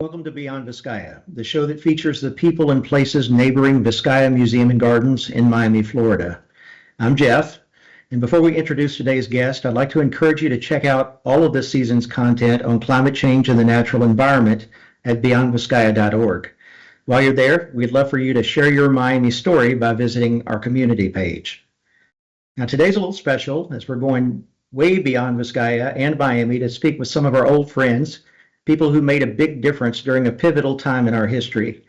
Welcome to Beyond Vizcaya, the show that features the people and places neighboring Vizcaya Museum and Gardens in Miami, Florida. I'm Jeff, and before we introduce today's guest, I'd like to encourage you to check out all of this season's content on climate change and the natural environment at beyondvizcaya.org. While you're there, we'd love for you to share your Miami story by visiting our community page. Now, today's a little special as we're going way beyond Vizcaya and Miami to speak with some of our old friends, people who made a big difference during a pivotal time in our history.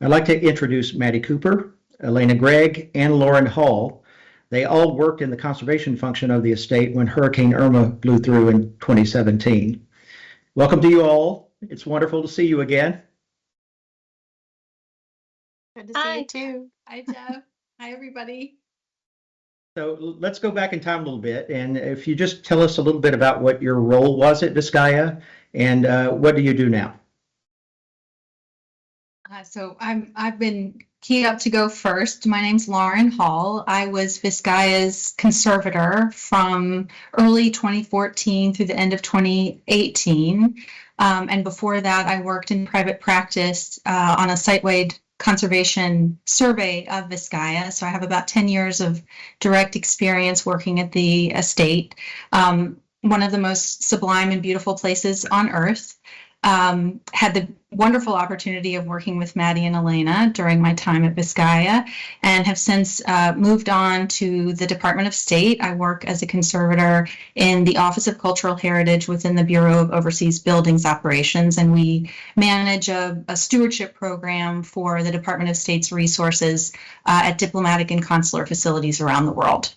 I'd like to introduce Maddie Cooper, Elena Gregg, and Lauren Hall. They all worked in the conservation function of the estate when Hurricane Irma blew through in 2017. Welcome to you all. It's wonderful to see you again. Good to see you too. Hi, Jeff. Hi, everybody. So let's go back in time a little bit, and if you just tell us a little bit about what your role was at Vizcaya and what do you do now? So I've been keyed up to go first. My name's Lauren Hall. I was Vizcaya's conservator from early 2014 through the end of 2018. And before that, I worked in private practice on a site-wide conservation survey of Vizcaya. So I have about 10 years of direct experience working at the estate. One of the most sublime and beautiful places on earth. Had the wonderful opportunity of working with Maddie and Elena during my time at Vizcaya, and have since moved on to the Department of State. I work as a conservator in the Office of Cultural Heritage within the Bureau of Overseas Buildings Operations, and we manage a stewardship program for the Department of State's resources at diplomatic and consular facilities around the world.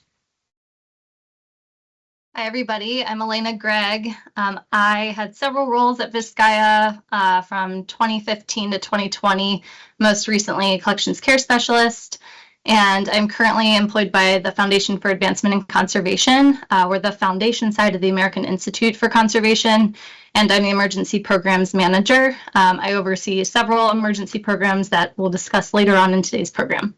Hi, everybody. I'm Elena Gregg. I had several roles at Vizcaya from 2015 to 2020, most recently collections care specialist, and I'm currently employed by the Foundation for Advancement in Conservation. We're the foundation side of the American Institute for Conservation, and I'm the emergency programs manager. I oversee several emergency programs that we'll discuss later on in today's program.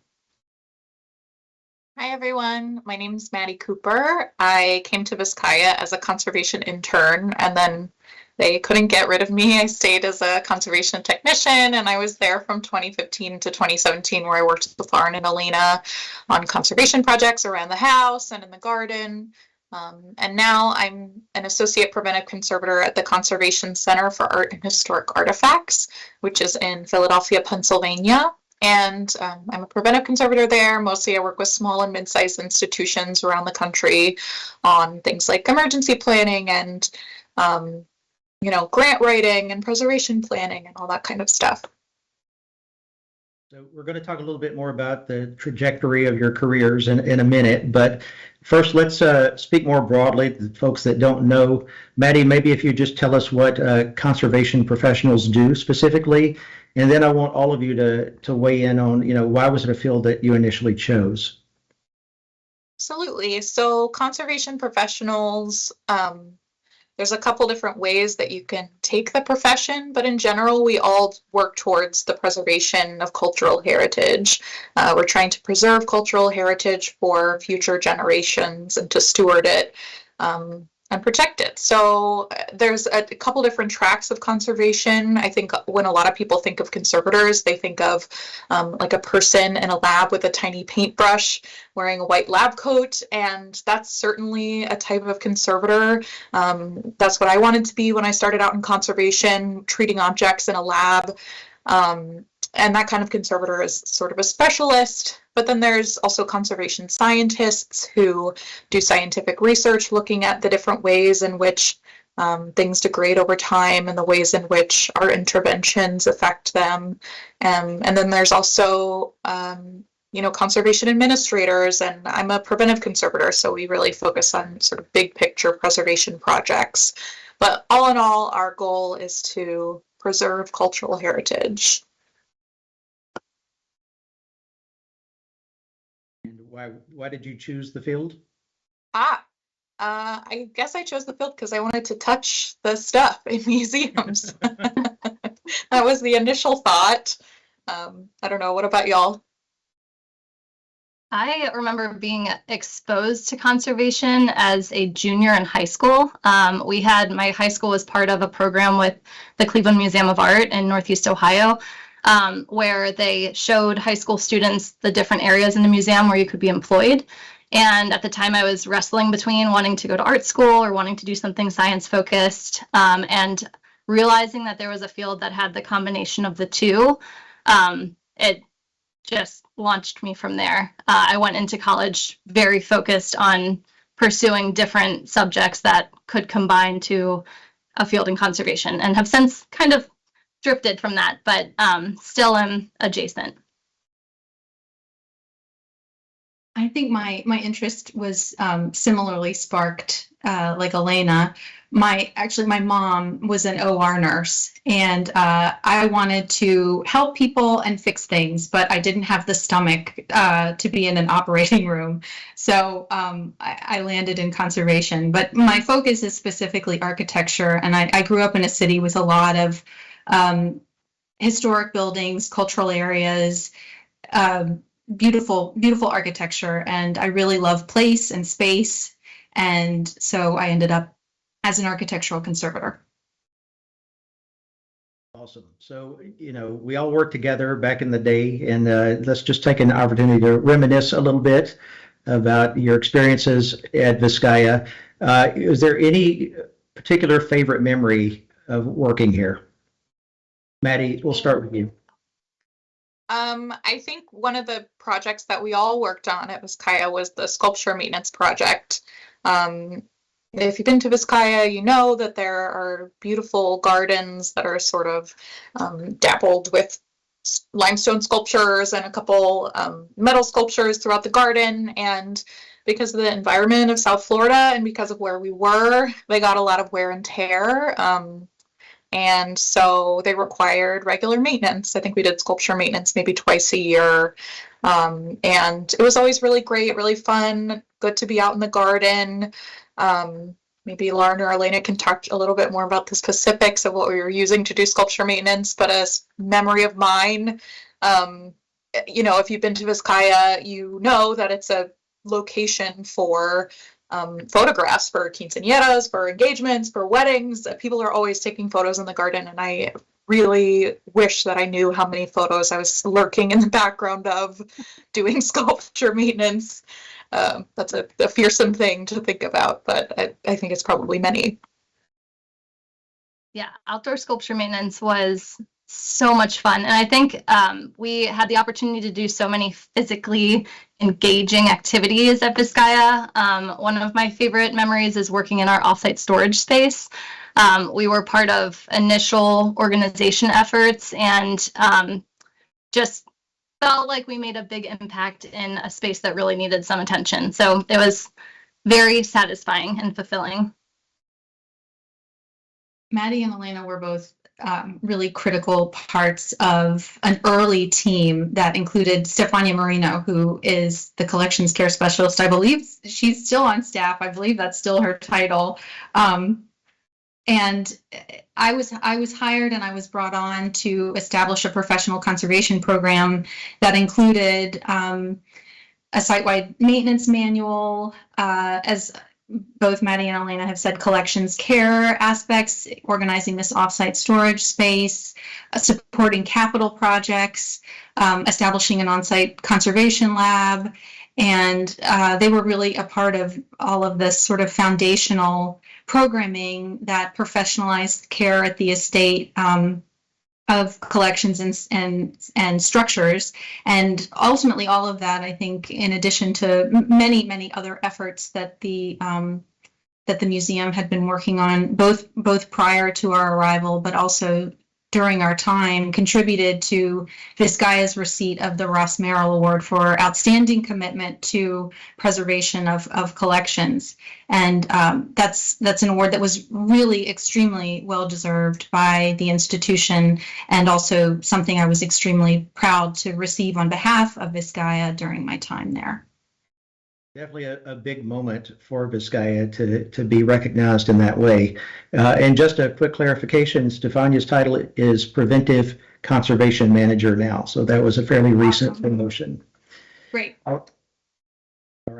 Hi everyone, my name is Maddie Cooper. I came to Vizcaya as a conservation intern, and then they couldn't get rid of me. I stayed as a conservation technician, and I was there from 2015 to 2017, where I worked with Lauren and Elena on conservation projects around the house and in the garden. And now I'm an associate preventive conservator at the Conservation Center for Art and Historic Artifacts, which is in Philadelphia, Pennsylvania. And I'm a preventive conservator there. Mostly I work with small and mid-sized institutions around the country on things like emergency planning and, grant writing and preservation planning and all that kind of stuff. So we're going to talk a little bit more about the trajectory of your careers in a minute, but first let's speak more broadly to folks that don't know. Maddie, maybe if you just tell us what conservation professionals do specifically, and then I want all of you to weigh in on, why was it a field that you initially chose? Absolutely. So conservation professionals, there's a couple different ways that you can take the profession, but in general, we all work towards the preservation of cultural heritage. We're trying to preserve cultural heritage for future generations and to steward it and protect it. So there's a couple different tracks of conservation. I think when a lot of people think of conservators, they think of like a person in a lab with a tiny paintbrush wearing a white lab coat, and that's certainly a type of conservator. That's what I wanted to be when I started out in conservation, treating objects in a lab. And that kind of conservator is sort of a specialist. But then there's also conservation scientists who do scientific research looking at the different ways in which things degrade over time and the ways in which our interventions affect them. And then there's also, conservation administrators, and I'm a preventive conservator, so we really focus on sort of big picture preservation projects. But all in all, our goal is to preserve cultural heritage. Why did you choose the field? I guess I chose the field because I wanted to touch the stuff in museums. That was the initial thought. I don't know. What about y'all? I remember being exposed to conservation as a junior in high school. My high school was part of a program with the Cleveland Museum of Art in Northeast Ohio, where they showed high school students the different areas in the museum where you could be employed. And at the time, I was wrestling between wanting to go to art school or wanting to do something science focused, and realizing that there was a field that had the combination of the two. It just launched me from there. I went into college very focused on pursuing different subjects that could combine to a field in conservation, and have since kind of drifted from that, but still am adjacent. I think my interest was similarly sparked like Elena. My mom was an OR nurse, and I wanted to help people and fix things, but I didn't have the stomach to be in an operating room. So I landed in conservation, but my focus is specifically architecture. And I grew up in a city with a lot of historic buildings, cultural areas, beautiful architecture, and I really love place and space, and so I ended up as an architectural conservator. Awesome. So, we all worked together back in the day, and let's just take an opportunity to reminisce a little bit about your experiences at Vizcaya. Is there any particular favorite memory of working here? Maddie, we'll start with you. I think one of the projects that we all worked on at Vizcaya was the sculpture maintenance project. If you've been to Vizcaya, you know that there are beautiful gardens that are sort of dappled with limestone sculptures and a couple metal sculptures throughout the garden. And because of the environment of South Florida and because of where we were, they got a lot of wear and tear. And so they required regular maintenance. I think we did sculpture maintenance maybe twice a year. And it was always really great, really fun, good to be out in the garden. Maybe Lauren or Elena can talk a little bit more about the specifics of what we were using to do sculpture maintenance, but as memory of mine, if you've been to Vizcaya, you know that it's a location for photographs for quinceañeras, for engagements, for weddings. People are always taking photos in the garden, and I really wish that I knew how many photos I was lurking in the background of doing sculpture maintenance. That's a fearsome thing to think about, but I think it's probably many. Yeah, outdoor sculpture maintenance was so much fun. And I think we had the opportunity to do so many physically engaging activities at Vizcaya. One of my favorite memories is working in our offsite storage space. We were part of initial organization efforts, and just felt like we made a big impact in a space that really needed some attention. So it was very satisfying and fulfilling. Maddie and Elena were both really critical parts of an early team that included Stefania Marino, who is the collections care specialist. I believe she's still on staff. I believe that's still her title. And I was hired and I was brought on to establish a professional conservation program that included a site-wide maintenance manual, as both Maddie and Elena have said, collections care aspects, organizing this offsite storage space, supporting capital projects, establishing an on-site conservation lab. And they were really a part of all of this sort of foundational programming that professionalized care at the estate of collections and structures. And ultimately all of that, I think, in addition to many other efforts that the museum had been working on, both prior to our arrival, but also during our time, contributed to Vizcaya's receipt of the Ross Merrill Award for outstanding commitment to preservation of collections. And that's an award that was really extremely well deserved by the institution, and also something I was extremely proud to receive on behalf of Vizcaya during my time there. Definitely a big moment for Vizcaya to be recognized in that way. And just a quick clarification, Stefania's title is Preventive Conservation Manager now. So that was a fairly recent promotion. Great.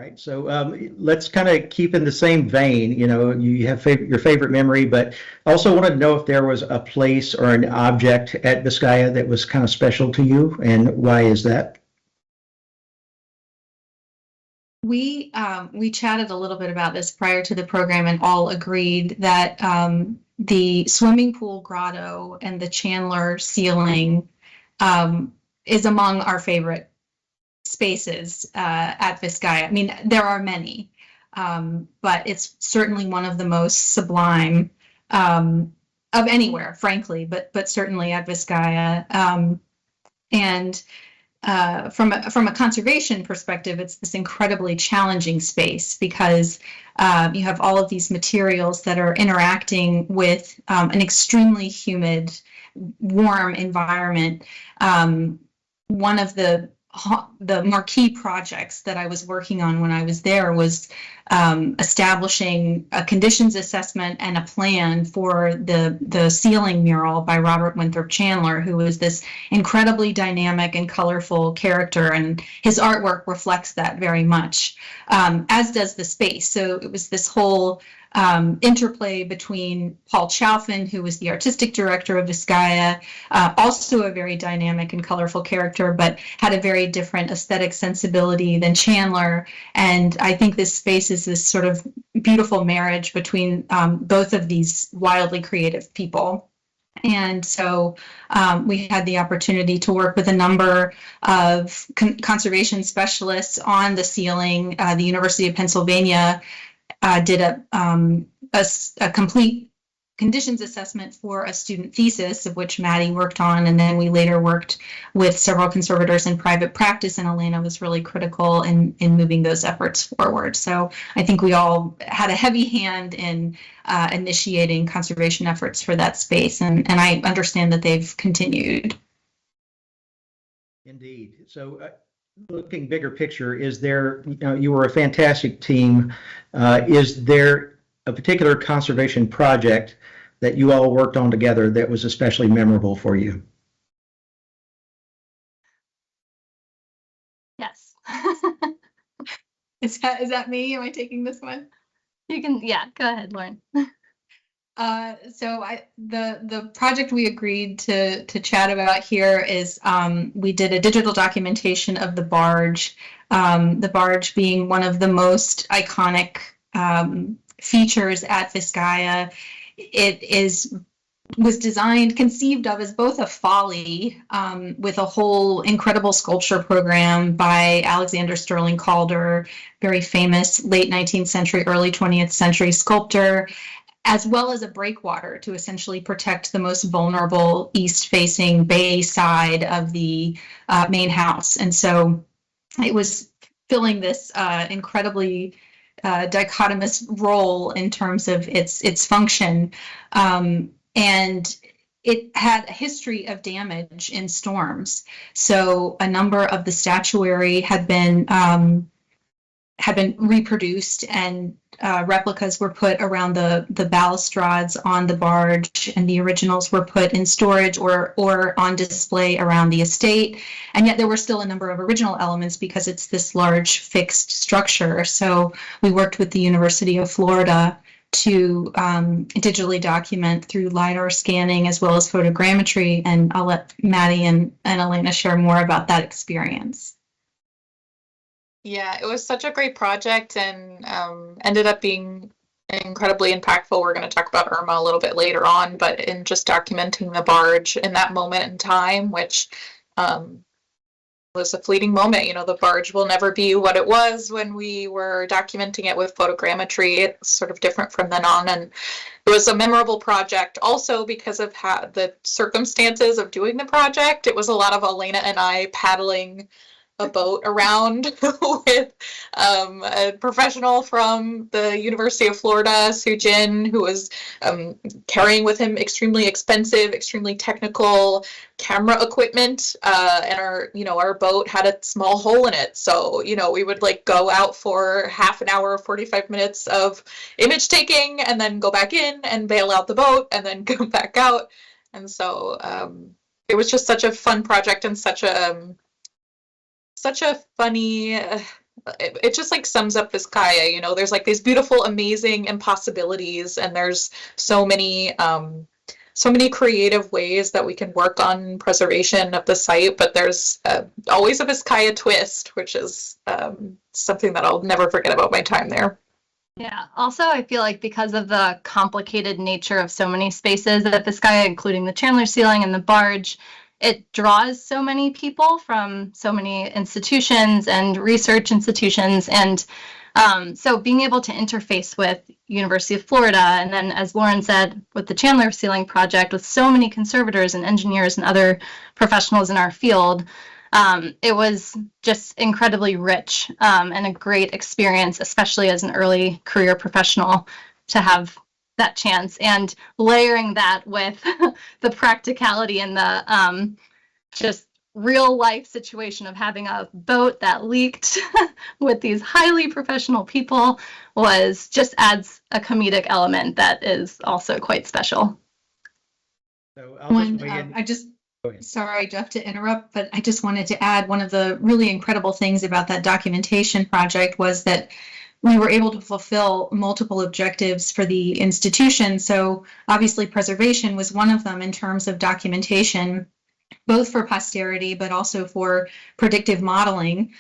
right. So let's kind of keep in the same vein. You know, you have your favorite memory, but also wanted to know if there was a place or an object at Vizcaya that was kind of special to you, and why is that? We chatted a little bit about this prior to the program and all agreed that the swimming pool grotto and the Chandler ceiling is among our favorite spaces at Vizcaya. I mean, there are many, but it's certainly one of the most sublime of anywhere, frankly, but certainly at Vizcaya. And from a conservation perspective, it's this incredibly challenging space because you have all of these materials that are interacting with an extremely humid, warm environment. One of the marquee projects that I was working on when I was there was establishing a conditions assessment and a plan for the ceiling mural by Robert Winthrop Chandler, who was this incredibly dynamic and colorful character, and his artwork reflects that very much, as does the space. So it was this whole interplay between Paul Chaufin, who was the artistic director of Vizcaya, also a very dynamic and colorful character, but had a very different aesthetic sensibility than Chandler. And I think this space is this sort of beautiful marriage between both of these wildly creative people. And so we had the opportunity to work with a number of conservation specialists on the ceiling. The University of Pennsylvania did a complete conditions assessment for a student thesis, of which Maddie worked on, and then we later worked with several conservators in private practice, and Elena was really critical in moving those efforts forward. So I think we all had a heavy hand in initiating conservation efforts for that space, and I understand that they've continued. Indeed. So looking bigger picture, is there, you were a fantastic team. Is there a particular conservation project that you all worked on together that was especially memorable for you? Yes. Is that me? Am I taking this one? You can, yeah, go ahead, Lauren. So the project we agreed to chat about here is we did a digital documentation of the barge being one of the most iconic features at Vizcaya. It was conceived of as both a folly with a whole incredible sculpture program by Alexander Sterling Calder, very famous late 19th century, early 20th century sculptor, as well as a breakwater to essentially protect the most vulnerable east-facing bay side of the main house. And so it was filling this incredibly dichotomous role in terms of its function. And it had a history of damage in storms. So a number of the statuary had been reproduced, and replicas were put around the balustrades on the barge, and the originals were put in storage or on display around the estate. And yet there were still a number of original elements because it's this large fixed structure. So we worked with the University of Florida to digitally document through LiDAR scanning as well as photogrammetry, and I'll let Maddie and Elena share more about that experience. Yeah, it was such a great project, and ended up being incredibly impactful. We're going to talk about Irma a little bit later on, but in just documenting the barge in that moment in time, which was a fleeting moment. You know, the barge will never be what it was when we were documenting it with photogrammetry. It's sort of different from then on, and it was a memorable project also because of the circumstances of doing the project. It was a lot of Elena and I paddling a boat around with a professional from the University of Florida, Sujin, who was carrying with him extremely expensive, extremely technical camera equipment, and our boat had a small hole in it. So, we would go out for half an hour, 45 minutes of image taking, and then go back in and bail out the boat and then go back out. And so it was just such a fun project and such a funny it just like sums up Vizcaya. You know, there's like these beautiful, amazing impossibilities, and there's so many creative ways that we can work on preservation of the site, but there's always a Vizcaya twist, which is something that I'll never forget about my time there. Yeah. Also, I feel like because of the complicated nature of so many spaces at Vizcaya, including the Chandler ceiling and the barge, it draws so many people from so many institutions and research institutions. And so being able to interface with University of Florida, and then, as Lauren said, with the Chandler ceiling project, with so many conservators and engineers and other professionals in our field, it was just incredibly rich and a great experience, especially as an early career professional, to have that chance, and layering that with the practicality and the just real life situation of having a boat that leaked with these highly professional people was just adds a comedic element that is also quite special. So I'll just weigh in. Go ahead. Sorry, Jeff, to interrupt, but I just wanted to add one of the really incredible things about that documentation project was that we were able to fulfill multiple objectives for the institution. So obviously preservation was one of them in terms of documentation, both for posterity, but also for predictive modeling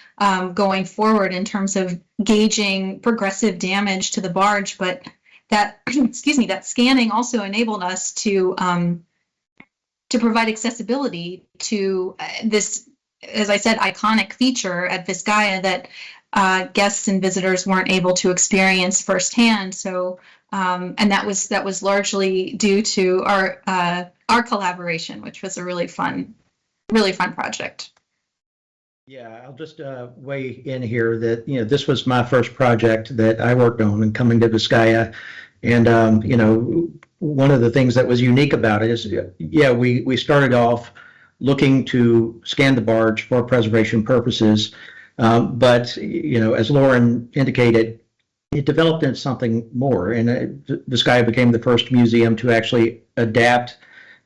going forward in terms of gauging progressive damage to the barge. But that, excuse me, that scanning also enabled us to provide accessibility to this, as I said, iconic feature at Vizcaya that guests and visitors weren't able to experience firsthand. So, and that was largely due to our collaboration, which was a really fun project. Yeah, I'll just weigh in here that, this was my first project that I worked on and coming to Vizcaya. And, one of the things that was unique about it is, we started off looking to scan the barge for preservation purposes. But, as Lauren indicated, it developed into something more. And Vizcaya became the first museum to actually adapt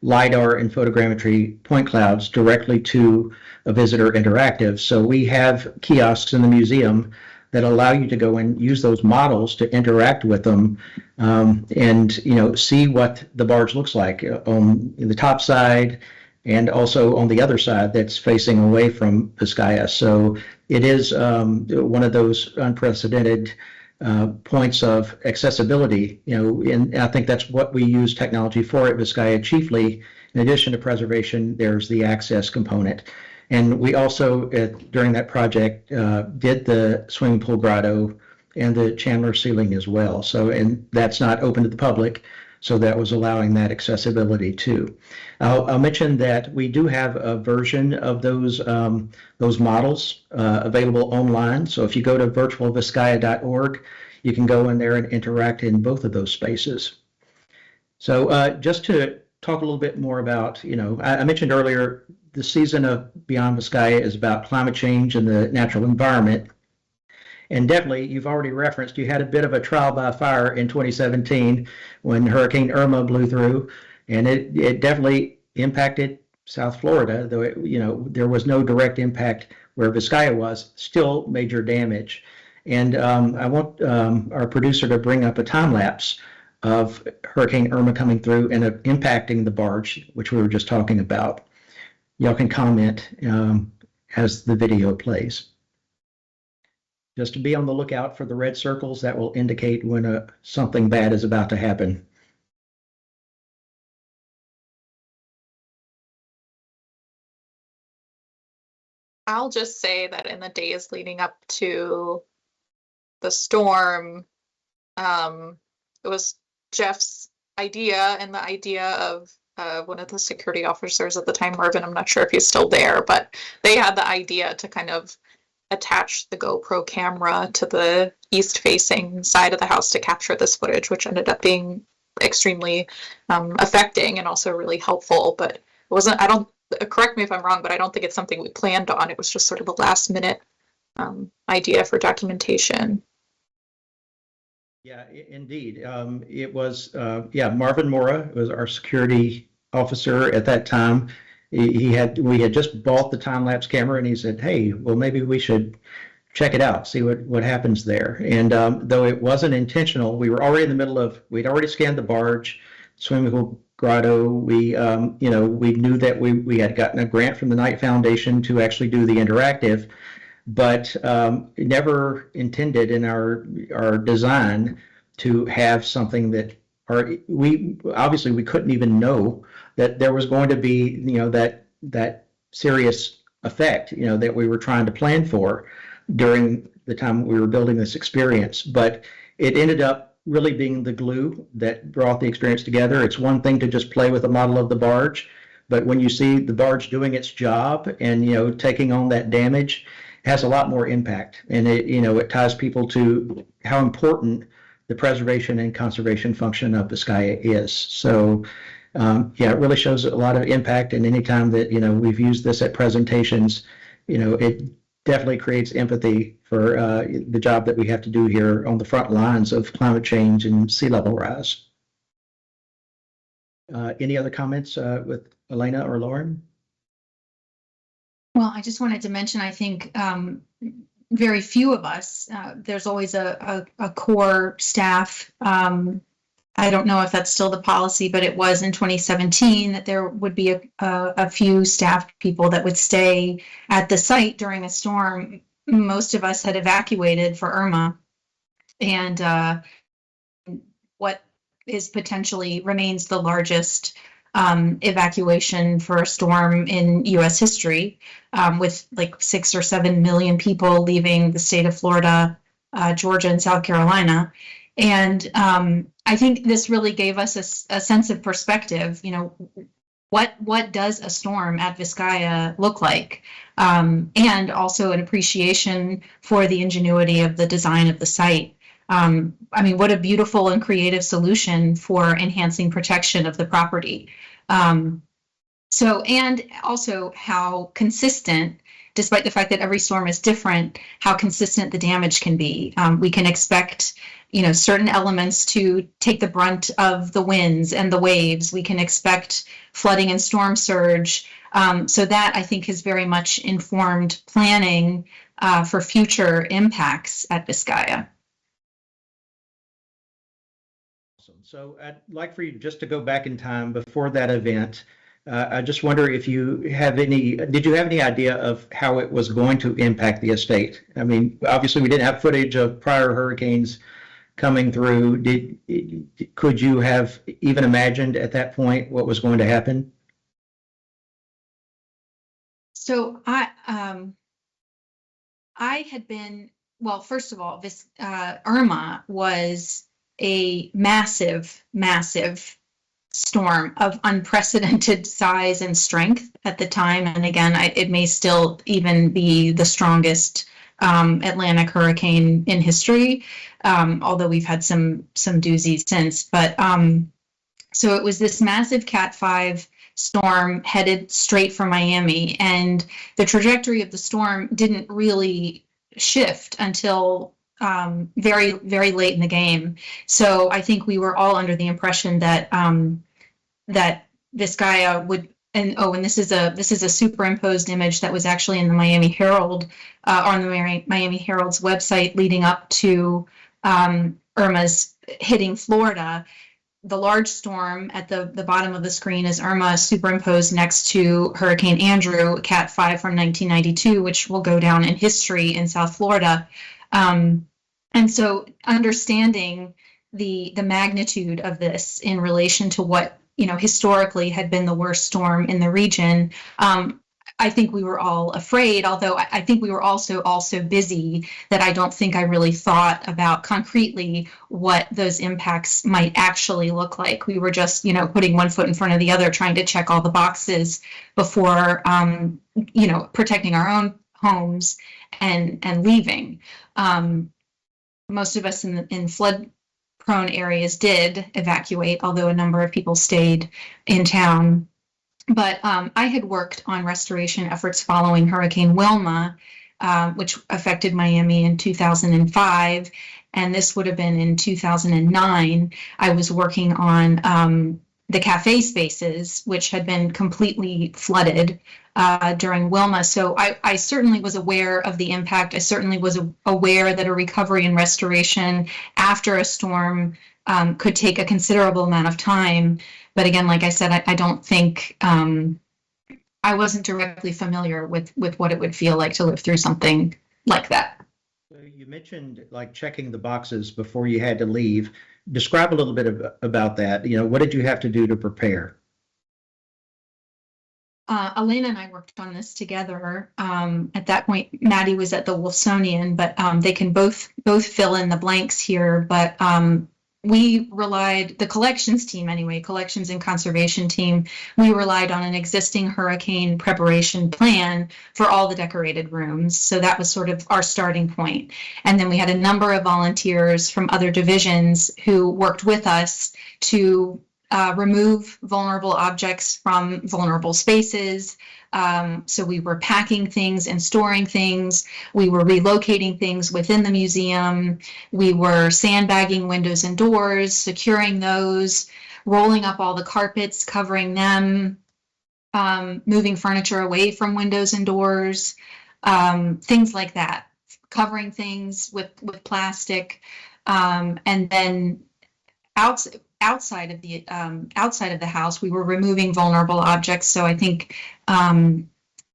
LiDAR and photogrammetry point clouds directly to a visitor interactive. So we have kiosks in the museum that allow you to go and use those models to interact with them and see what the barge looks like on the top side and also on the other side that's facing away from Vizcaya. So it is one of those unprecedented points of accessibility, and I think that's what we use technology for at Vizcaya chiefly. In addition to preservation, there's the access component. And we also, during that project, did the swimming pool grotto and the Chandler ceiling as well. So, and that's not open to the public, so that was allowing that accessibility too. I'll mention that we do have a version of those models available online. So if you go to virtualvizcaya.org, you can go in there and interact in both of those spaces. So just to talk a little bit more about, I mentioned earlier, the season of Beyond Vizcaya is about climate change and the natural environment. And definitely, you've already referenced, you had a bit of a trial by fire in 2017 when Hurricane Irma blew through, and it definitely impacted South Florida, though there was no direct impact where Vizcaya was, still major damage. And I want our producer to bring up a time lapse of Hurricane Irma coming through and impacting the barge, which we were just talking about. Y'all can comment as the video plays. Just to be on the lookout for the red circles that will indicate when something bad is about to happen. I'll just say that in the days leading up to the storm, it was Jeff's idea and the idea of one of the security officers at the time, Marvin. I'm not sure if he's still there, but they had the idea to kind of attach the GoPro camera to the east-facing side of the house to capture this footage, which ended up being extremely affecting and also really helpful. But it wasn't, correct me if I'm wrong, but I don't think it's something we planned on. It was just sort of a last-minute idea for documentation. Yeah, indeed. It was, Marvin Mora was our security officer at that time. We had just bought the time-lapse camera, and he said, hey, well, maybe we should check it out, see what happens there. And though it wasn't intentional, we were already in the middle of, we'd already scanned the barge, swimming pool, grotto. We, we knew that we had gotten a grant from the Knight Foundation to actually do the interactive, but never intended in our design to have something that, we obviously we couldn't even know that there was going to be, that serious effect, that we were trying to plan for during the time we were building this experience. But it ended up really being the glue that brought the experience together. It's one thing to just play with a model of the barge, but when you see the barge doing its job and, taking on that damage, it has a lot more impact. And it ties people to how important the preservation and conservation function of Vizcaya is. So it really shows a lot of impact. And anytime that, we've used this at presentations, it definitely creates empathy for the job that we have to do here on the front lines of climate change and sea level rise. Any other comments with Elena or Lauren? Well, I just wanted to mention, I think very few of us, there's always a core staff. I don't know if that's still the policy, but it was in 2017 that there would be a few staff people that would stay at the site during a storm. Most of us had evacuated for Irma, and what is potentially remains the largest evacuation for a storm in U.S. history, with like 6 or 7 million people leaving the state of Florida, Georgia, and South Carolina. And I think this really gave us a sense of perspective. What does a storm at Vizcaya look like? And also an appreciation for the ingenuity of the design of the site. What a beautiful and creative solution for enhancing protection of the property. And also how consistent, despite the fact that every storm is different, how consistent the damage can be. We can expect, certain elements to take the brunt of the winds and the waves. We can expect flooding and storm surge. So that, I think, has very much informed planning for future impacts at Vizcaya. So I'd like for you just to go back in time before that event. I just wonder if did you have any idea of how it was going to impact the estate? I mean, obviously we didn't have footage of prior hurricanes coming through. Could you have even imagined at that point what was going to happen? So I had been, well, first of all, this Irma was a massive storm of unprecedented size and strength at the time. And again, it may still even be the strongest Atlantic hurricane in history, although we've had some doozies since. But so it was this massive Cat 5 storm headed straight for Miami, and the trajectory of the storm didn't really shift until very, very late in the game. So I think we were all under the impression that that Vizcaya would, and this is a superimposed image that was actually in the Miami Herald, on the Miami Herald's website leading up to Irma's hitting Florida. The large storm at the bottom of the screen is Irma superimposed next to Hurricane Andrew, Cat 5 from 1992, which will go down in history in South Florida. And so understanding the magnitude of this in relation to what, historically had been the worst storm in the region, I think we were all afraid, although I think we were also busy that I don't think I really thought about concretely what those impacts might actually look like. We were just, putting one foot in front of the other, trying to check all the boxes before, protecting our own homes and leaving. Most of us in flood-prone areas did evacuate, although a number of people stayed in town. But I had worked on restoration efforts following Hurricane Wilma, which affected Miami in 2005, and this would have been in 2009. I was working on the cafe spaces, which had been completely flooded during Wilma. So I certainly was aware of the impact. I certainly was aware that a recovery and restoration after a storm could take a considerable amount of time. But again, like I said, I don't think I wasn't directly familiar with what it would feel like to live through something like that. So you mentioned like checking the boxes before you had to leave. Describe a little bit about that. What did you have to do to prepare? Elena and I worked on this together. At that point, Maddie was at the Wilsonian, but they can both fill in the blanks here. But we relied, the collections team anyway, collections and conservation team, we relied on an existing hurricane preparation plan for all the decorated rooms. So that was sort of our starting point. And then we had a number of volunteers from other divisions who worked with us to remove vulnerable objects from vulnerable spaces. So we were packing things and storing things. We were relocating things within the museum. We were sandbagging windows and doors, securing those, rolling up all the carpets, covering them, moving furniture away from windows and doors, things like that, covering things with plastic. And then outside of the house, we were removing vulnerable objects. So I think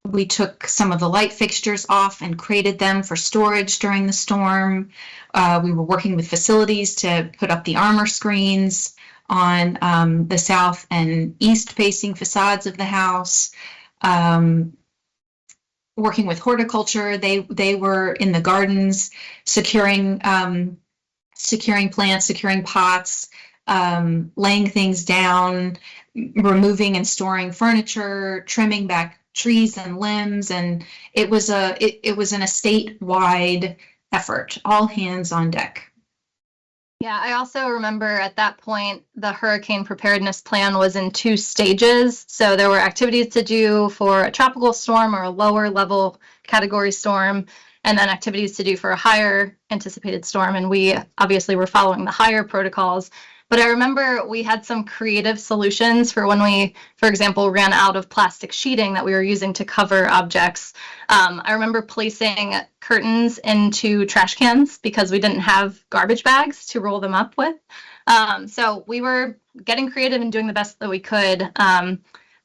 we took some of the light fixtures off and crated them for storage during the storm. We were working with facilities to put up the armor screens on the south and east facing facades of the house. Working with horticulture, they were in the gardens, securing plants, securing pots, laying things down, removing and storing furniture, trimming back trees and limbs, and it was an estate-wide effort, all hands on deck. Yeah, I also remember at that point, the hurricane preparedness plan was in 2 stages. So there were activities to do for a tropical storm or a lower level category storm, and then activities to do for a higher anticipated storm. And we obviously were following the higher protocols. But I remember we had some creative solutions for when we, for example, ran out of plastic sheeting that we were using to cover objects. I remember placing curtains into trash cans because we didn't have garbage bags to roll them up with. So we were getting creative and doing the best that we could.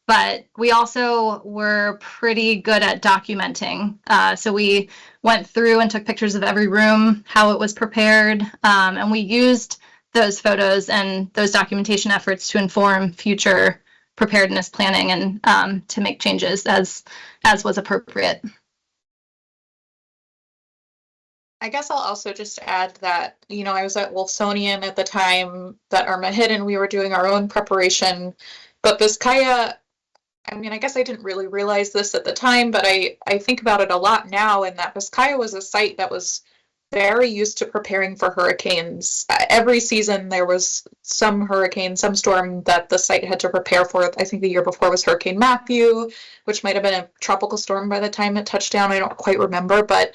But we also were pretty good at documenting. So we went through and took pictures of every room, how it was prepared, and we used those photos and those documentation efforts to inform future preparedness planning and to make changes as was appropriate. I guess I'll also just add that, I was at Wilsonian at the time that Irma hit, and we were doing our own preparation. But Vizcaya, I guess I didn't really realize this at the time, but I think about it a lot now, and that Vizcaya was a site that was very used to preparing for hurricanes. Every season there was some hurricane, some storm that the site had to prepare for. I think the year before was Hurricane Matthew, which might have been a tropical storm by the time it touched down. I don't quite remember, but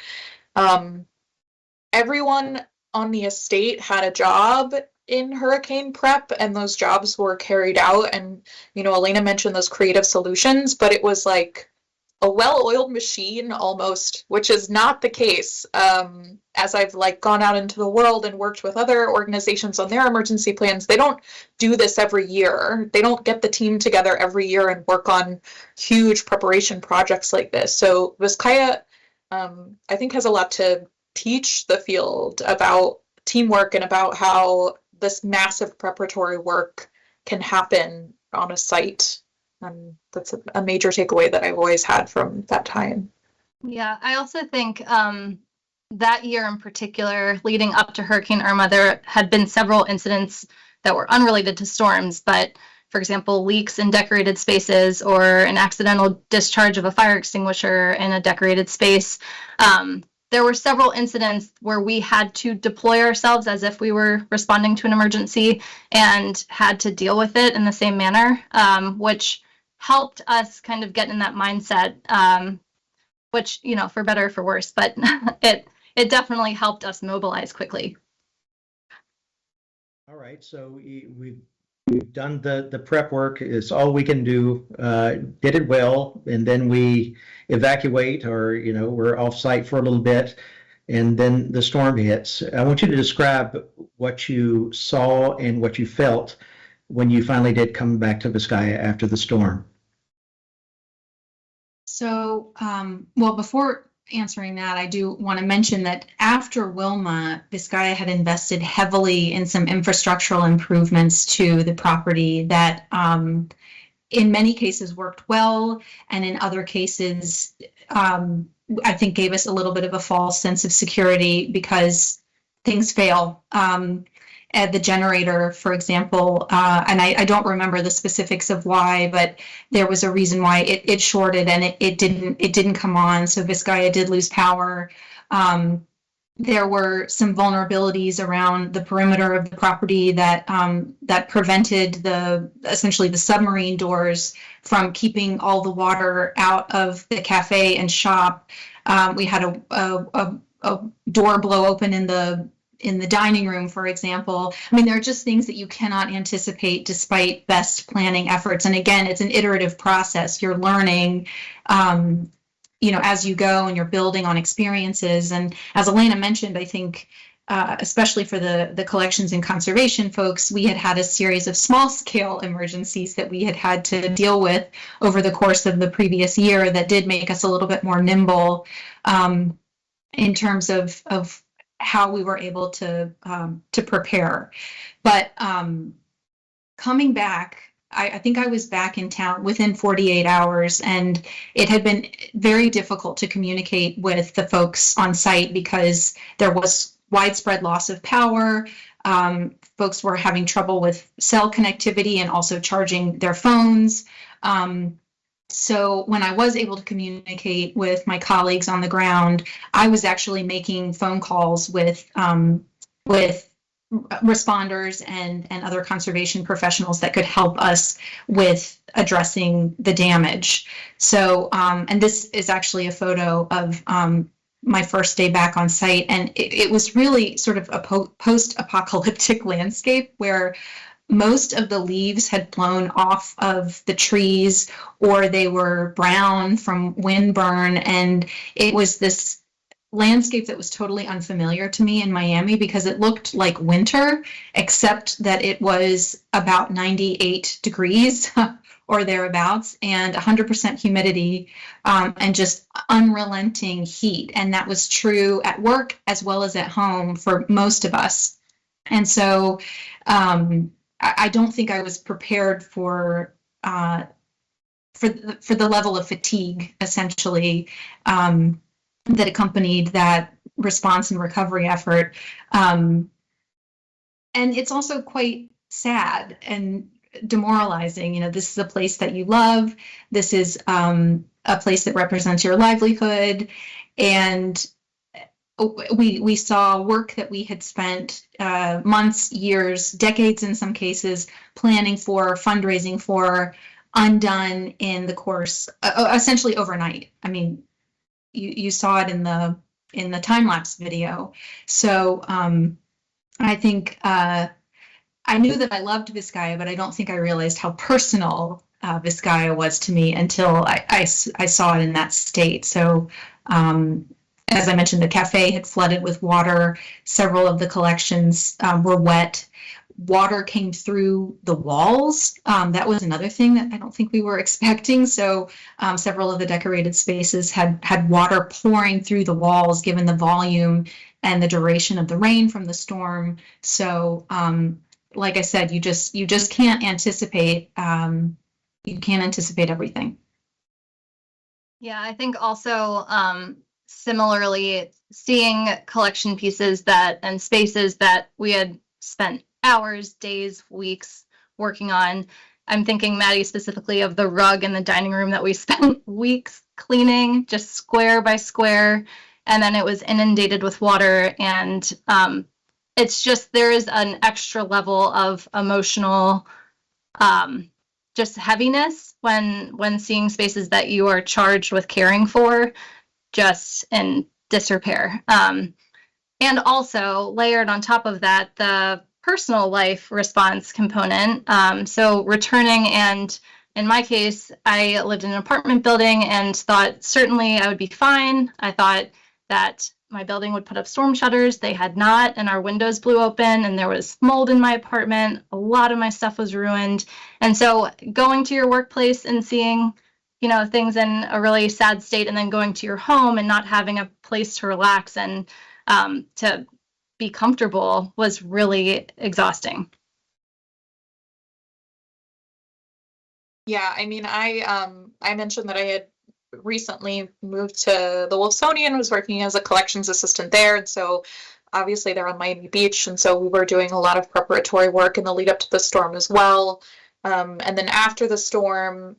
everyone on the estate had a job in hurricane prep, and those jobs were carried out. And, Elena mentioned those creative solutions, but it was like a well-oiled machine almost, which is not the case. As I've gone out into the world and worked with other organizations on their emergency plans, they don't do this every year. They don't get the team together every year and work on huge preparation projects like this. So Vizcaya, I think, has a lot to teach the field about teamwork and about how this massive preparatory work can happen on a site. That's a major takeaway that I've always had from that time. Yeah, I also think that year in particular, leading up to Hurricane Irma, there had been several incidents that were unrelated to storms, but for example, leaks in decorated spaces or an accidental discharge of a fire extinguisher in a decorated space. There were several incidents where we had to deploy ourselves as if we were responding to an emergency and had to deal with it in the same manner, which helped us kind of get in that mindset, which, for better or for worse, but it definitely helped us mobilize quickly. All right, so we've we've done the prep work. It's all we can do. Did it well, and then we evacuate, or we're off site for a little bit, and then the storm hits. I want you to describe what you saw and what you felt when you finally did come back to Vizcaya after the storm. So, well, before answering that, I do want to mention that after Wilma, Vizcaya had invested heavily in some infrastructural improvements to the property that in many cases worked well, and in other cases, I think gave us a little bit of a false sense of security because things fail. At the generator, for example, and I don't remember the specifics of why, but there was a reason why it shorted and it didn't come on. So Vizcaya did lose power. There were some vulnerabilities around the perimeter of the property that prevented essentially the submarine doors from keeping all the water out of the cafe and shop. We had a door blow open in the dining room, for example. I mean, there are just things that you cannot anticipate despite best planning efforts. And again, it's an iterative process. You're learning, as you go, and you're building on experiences. And as Elena mentioned, I think, especially for the collections and conservation folks, we had a series of small scale emergencies that we had to deal with over the course of the previous year that did make us a little bit more nimble in terms of how we were able to prepare. But coming back, I think I was back in town within 48 hours, and it had been very difficult to communicate with the folks on site because there was widespread loss of power. Folks were having trouble with cell connectivity and also charging their phones. So when I was able to communicate with my colleagues on the ground, I was actually making phone calls with responders and other conservation professionals that could help us with addressing the damage. So, and this is actually a photo of my first day back on site, and it was really sort of a post-apocalyptic landscape where most of the leaves had blown off of the trees, or they were brown from windburn. And it was this landscape that was totally unfamiliar to me in Miami because it looked like winter, except that it was about 98 degrees or thereabouts, and 100% humidity, and just unrelenting heat. And that was true at work as well as at home for most of us. And so, I don't think I was prepared for the level of fatigue, essentially, that accompanied that response and recovery effort. And it's also quite sad and demoralizing. This is a place that you love. This is a place that represents your livelihood, and we saw work that we had spent months, years, decades in some cases, planning for, fundraising for, undone in the course, essentially overnight. I mean, you saw it in the time-lapse video. So I think I knew that I loved Vizcaya, but I don't think I realized how personal Vizcaya was to me until I saw it in that state. So as I mentioned, the cafe had flooded with water. Several of the collections were wet. Water came through the walls. That was another thing that I don't think we were expecting. So several of the decorated spaces had water pouring through the walls, given the volume and the duration of the rain from the storm. So like I said, you just can't anticipate. You can't anticipate everything. Yeah, I think also similarly, seeing collection pieces and spaces that we had spent hours, days, weeks working on. I'm thinking, Maddie, specifically of the rug in the dining room that we spent weeks cleaning, just square by square, and then it was inundated with water. And it's just, there is an extra level of emotional just heaviness when seeing spaces that you are charged with caring for just in disrepair. And also layered on top of that, the personal life response component. So returning, and in my case, I lived in an apartment building and thought certainly I would be fine. I thought that my building would put up storm shutters. They had not, and our windows blew open and there was mold in my apartment. A lot of my stuff was ruined. And so going to your workplace and seeing, you know, things in a really sad state, and then going to your home and not having a place to relax and to be comfortable was really exhausting. Yeah, I mean, I mentioned that I had recently moved to the Wilsonian, was working as a collections assistant there, and so obviously they're on Miami Beach, and so we were doing a lot of preparatory work in the lead up to the storm as well. And then after the storm,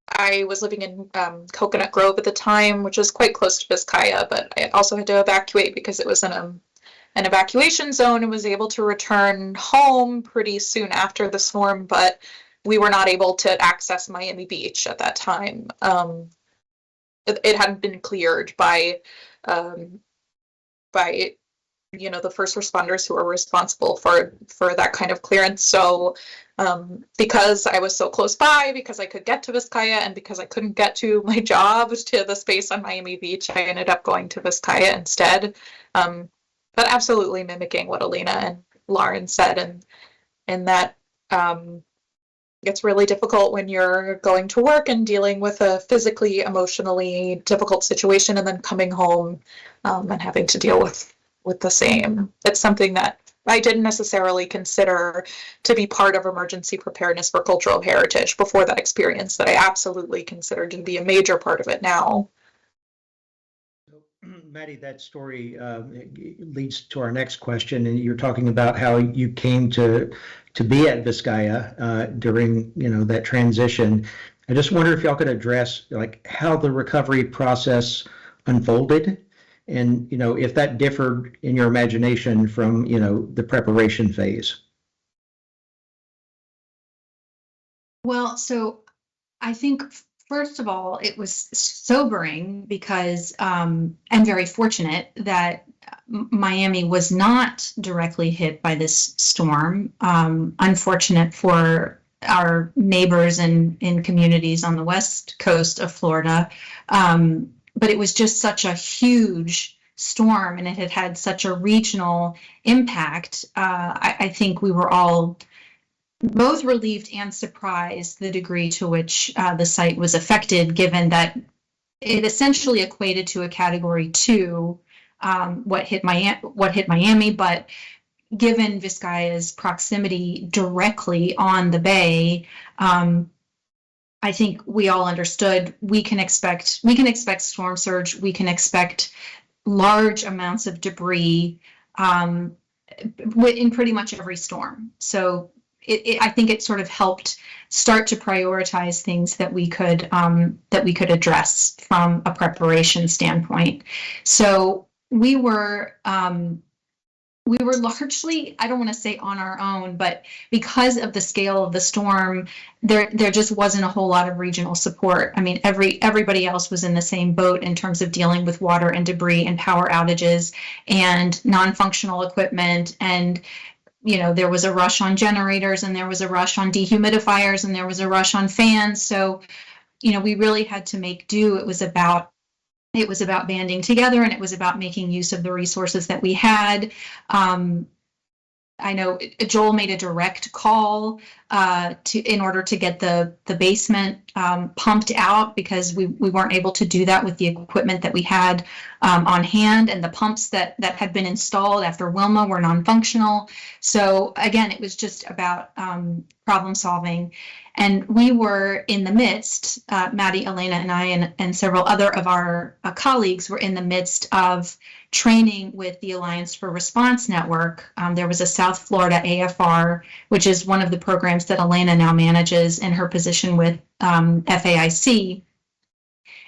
I was living in Coconut Grove at the time, which is quite close to Vizcaya, but I also had to evacuate because it was in an evacuation zone, and was able to return home pretty soon after the storm, but we were not able to access Miami Beach at that time. It hadn't been cleared by you know, the first responders who are responsible for that kind of clearance. So because I was so close by, because I could get to Vizcaya, and because I couldn't get to my job to the space on Miami Beach, I ended up going to Vizcaya instead. But absolutely mimicking what Elena and Lauren said, and that it's really difficult when you're going to work and dealing with a physically, emotionally difficult situation, and then coming home and having to deal with the same. It's something that I didn't necessarily consider to be part of emergency preparedness for cultural heritage before that experience, that I absolutely consider to be a major part of it now. Maddie, that story leads to our next question, and you're talking about how you came to be at Vizcaya during, you know, that transition. I just wonder if y'all could address like how the recovery process unfolded, and, you know, if that differed in your imagination from, you know, the preparation phase. Well, so I think first of all, it was sobering because I'm very fortunate that Miami was not directly hit by this storm. Unfortunate for our neighbors and in communities on the west coast of Florida. But it was just such a huge storm, and it had had such a regional impact. I think we were all both relieved and surprised the degree to which the site was affected, given that it essentially equated to a Category 2, what hit Miami, but given Vizcaya's proximity directly on the bay, I think we all understood we can expect storm surge, we can expect large amounts of debris in pretty much every storm. So I think it sort of helped start to prioritize things that we could address from a preparation standpoint. So we were largely, I don't want to say on our own, but because of the scale of the storm, there just wasn't a whole lot of regional support. I mean, everybody else was in the same boat in terms of dealing with water and debris and power outages and non-functional equipment. And, you know, there was a rush on generators, and there was a rush on dehumidifiers, and there was a rush on fans. So, you know, we really had to make do. It was about banding together, and it was about making use of the resources that we had. I know Joel made a direct call in order to get the basement pumped out, because we weren't able to do that with the equipment that we had on hand, and the pumps that had been installed after Wilma were non-functional. So again, it was just about problem solving. And we were in the midst, Maddie, Elena, and I, and several other of our colleagues were in the midst of training with the Alliance for Response Network. There was a South Florida AFR, which is one of the programs that Elena now manages in her position with FAIC.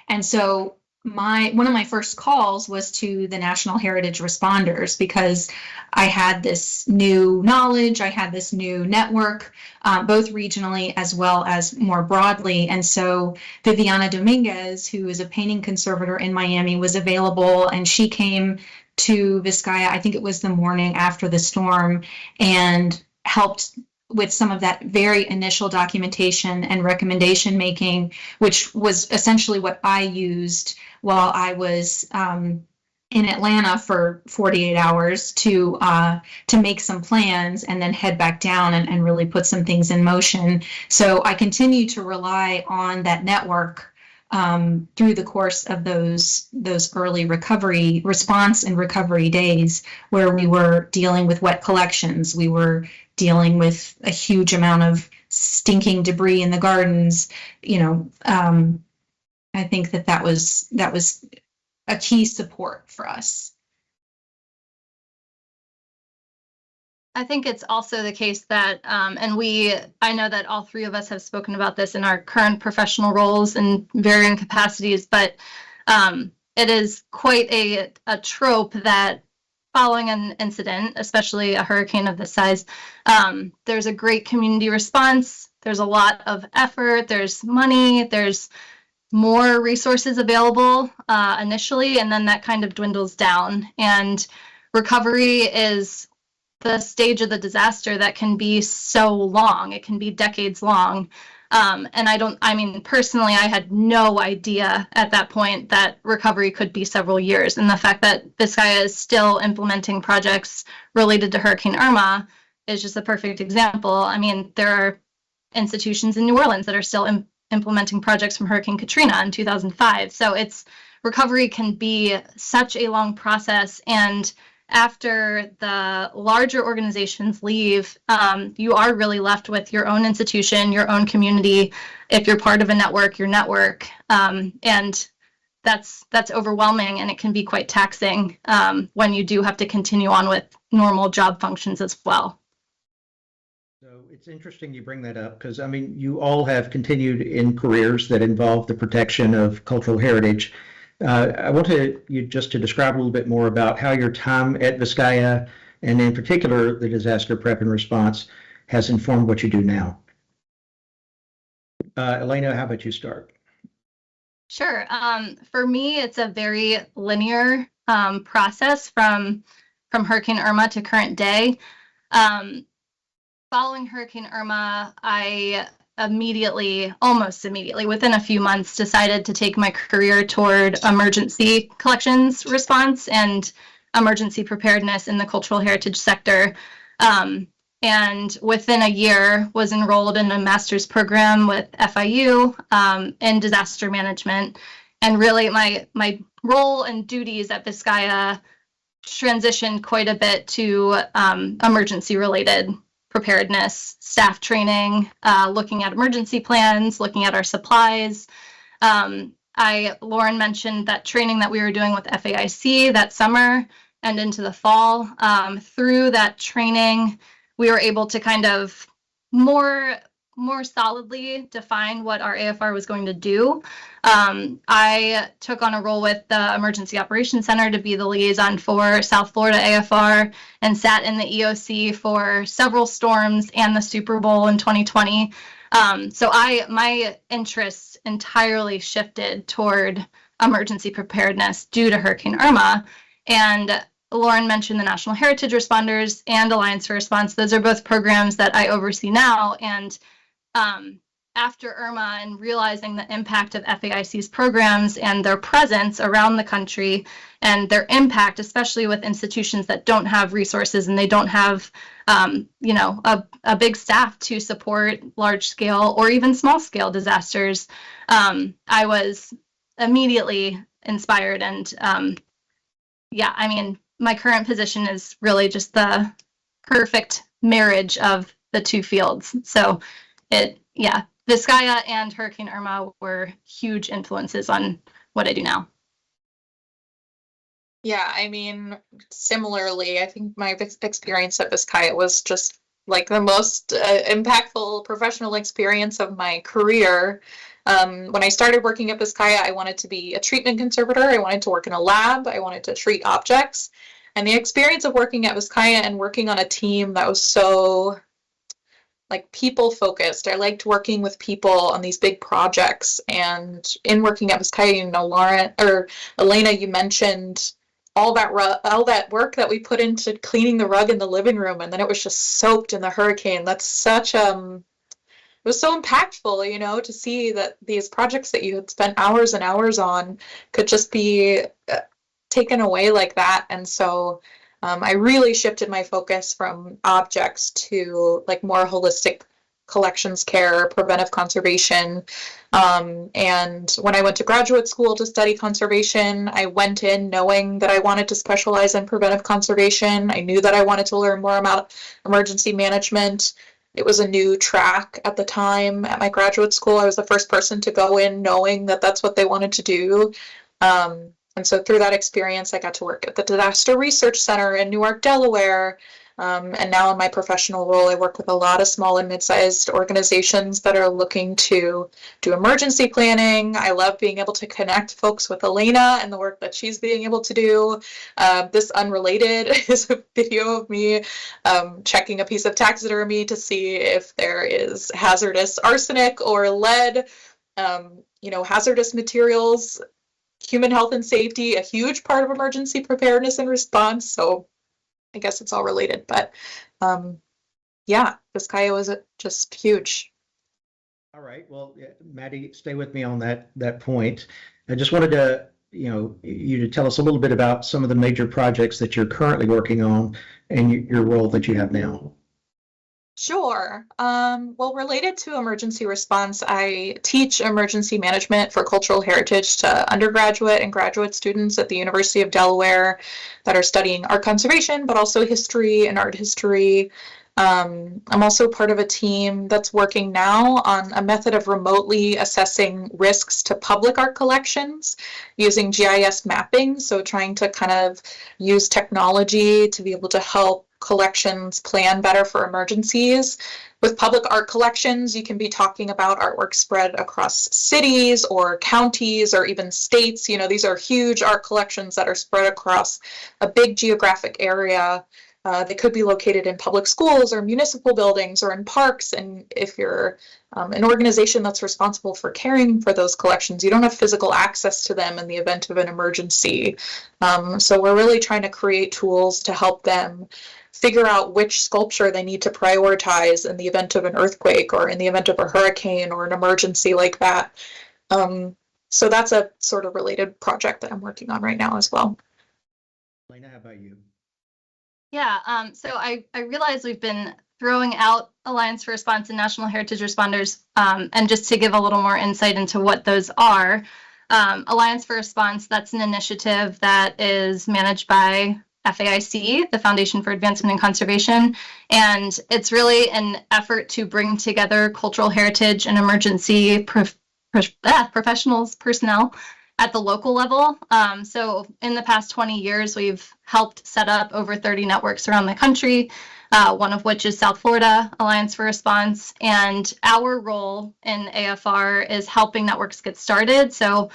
And so one of my first calls was to the National Heritage Responders, because I had this new knowledge, I had this new network, both regionally as well as more broadly. And so Viviana Dominguez, who is a painting conservator in Miami, was available, and she came to Vizcaya, I think it was the morning after the storm, and helped with some of that very initial documentation and recommendation making, which was essentially what I used while I was in Atlanta for 48 hours to make some plans and then head back down and really put some things in motion. So I continue to rely on that network through the course of those early recovery response and recovery days, where we were dealing with wet collections, we were dealing with a huge amount of stinking debris in the gardens. I think that was a key support for us. I think it's also the case that, I know that all three of us have spoken about this in our current professional roles in varying capacities, but it is quite a trope that following an incident, especially a hurricane of this size, there's a great community response, there's a lot of effort, there's money, there's more resources available initially, and then that kind of dwindles down. And recovery is the stage of the disaster that can be so long. It can be decades long. Personally, I had no idea at that point that recovery could be several years. And the fact that Vizcaya is still implementing projects related to Hurricane Irma is just a perfect example. I mean, there are institutions in New Orleans that are still implementing projects from Hurricane Katrina in 2005. So recovery can be such a long process. And after the larger organizations leave, you are really left with your own institution, your own community. If you're part of a network, your network. And that's overwhelming, and it can be quite taxing when you do have to continue on with normal job functions as well. So it's interesting you bring that up, because you all have continued in careers that involve the protection of cultural heritage. I want you just to describe a little bit more about how your time at Vizcaya, and in particular the disaster prep and response, has informed what you do now. Elena, how about you start? Sure. For me, it's a very linear process from Hurricane Irma to current day. Following Hurricane Irma, I almost immediately, within a few months, decided to take my career toward emergency collections response and emergency preparedness in the cultural heritage sector. And within a year, was enrolled in a master's program with FIU in disaster management. And really, my role and duties at Vizcaya transitioned quite a bit to emergency-related preparedness, staff training, looking at emergency plans, looking at our supplies. Lauren mentioned that training that we were doing with FAIC that summer and into the fall. Through that training, we were able to kind of more solidly define what our AFR was going to do. I took on a role with the Emergency Operations Center to be the liaison for South Florida AFR, and sat in the EOC for several storms and the Super Bowl in 2020. So my interests entirely shifted toward emergency preparedness due to Hurricane Irma. And Lauren mentioned the National Heritage Responders and Alliance for Response. Those are both programs that I oversee now. And after Irma, and realizing the impact of FAIC's programs and their presence around the country, and their impact, especially with institutions that don't have resources and they don't have, a big staff to support large-scale or even small-scale disasters, I was immediately inspired. And my current position is really just the perfect marriage of the two fields. So Vizcaya and Hurricane Irma were huge influences on what I do now. Yeah, similarly, I think my experience at Vizcaya was just like the most impactful professional experience of my career. When I started working at Vizcaya, I wanted to be a treatment conservator. I wanted to work in a lab. I wanted to treat objects. And the experience of working at Vizcaya and working on a team that was so people focused. I liked working with people on these big projects. And in working at Vizcaya, Lauren or Elena, you mentioned all that work that we put into cleaning the rug in the living room, and then it was just soaked in the hurricane. That's such it was so impactful, to see that these projects that you had spent hours and hours on could just be taken away like that. And so I really shifted my focus from objects to like more holistic collections care, preventive conservation. And when I went to graduate school to study conservation, I went in knowing that I wanted to specialize in preventive conservation. I knew that I wanted to learn more about emergency management. It was a new track at the time at my graduate school. I was the first person to go in knowing that that's what they wanted to do. And so through that experience, I got to work at the Disaster Research Center in Newark, Delaware. And now in my professional role, I work with a lot of small and mid-sized organizations that are looking to do emergency planning. I love being able to connect folks with Elena and the work that she's being able to do. This unrelated is a video of me checking a piece of taxidermy to see if there is hazardous arsenic or lead, hazardous materials, human health and safety, a huge part of emergency preparedness and response. So I guess it's all related, but Vizcaya was just huge. All right. Well, Maddie, stay with me on that point. I just wanted to, you to tell us a little bit about some of the major projects that you're currently working on and your role that you have now. Sure. Well, related to emergency response, I teach emergency management for cultural heritage to undergraduate and graduate students at the University of Delaware that are studying art conservation, but also history and art history. I'm also part of a team that's working now on a method of remotely assessing risks to public art collections using GIS mapping. So trying to kind of use technology to be able to help collections plan better for emergencies. With public art collections, you can be talking about artwork spread across cities or counties or even states. These are huge art collections that are spread across a big geographic area. They could be located in public schools or municipal buildings or in parks. And if you're an organization that's responsible for caring for those collections, you don't have physical access to them in the event of an emergency. So we're really trying to create tools to help them figure out which sculpture they need to prioritize in the event of an earthquake or in the event of a hurricane or an emergency like that. So that's a sort of related project that I'm working on right now as well. Elena, how about you? Yeah, so I realize we've been throwing out Alliance for Response and National Heritage Responders, and just to give a little more insight into what those are, Alliance for Response, that's an initiative that is managed by FAIC, the Foundation for Advancement in Conservation, and it's really an effort to bring together cultural heritage and emergency professionals, personnel at the local level. So in the past 20 years, we've helped set up over 30 networks around the country, one of which is South Florida Alliance for Response. And our role in AFR is helping networks get started. So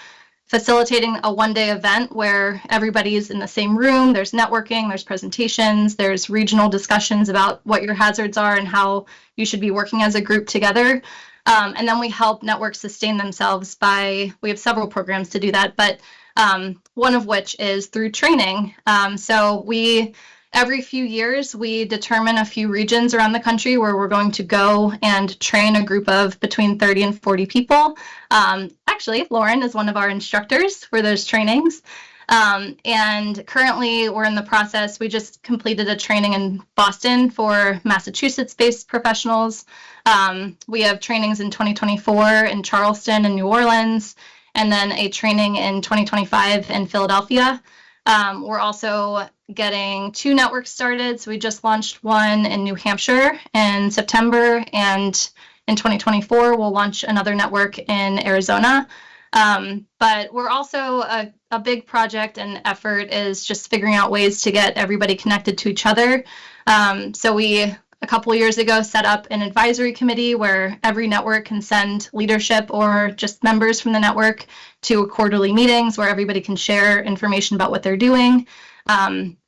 facilitating a one-day event where everybody's in the same room, there's networking, there's presentations, there's regional discussions about what your hazards are and how you should be working as a group together. And then we help networks sustain themselves we have several programs to do that, but one of which is through training. So every few years, we determine a few regions around the country where we're going to go and train a group of between 30 and 40 people. Actually, Lauren is one of our instructors for those trainings. And currently we're in the process, we just completed a training in Boston for Massachusetts-based professionals. We have trainings in 2024 in Charleston and New Orleans, and then a training in 2025 in Philadelphia. We're also getting 2 networks started. So we just launched one in New Hampshire in September, and in 2024, we'll launch another network in Arizona. But we're also a big project and effort is just figuring out ways to get everybody connected to each other. So we, a couple of years ago, set up an advisory committee where every network can send leadership or just members from the network to quarterly meetings where everybody can share information about what they're doing.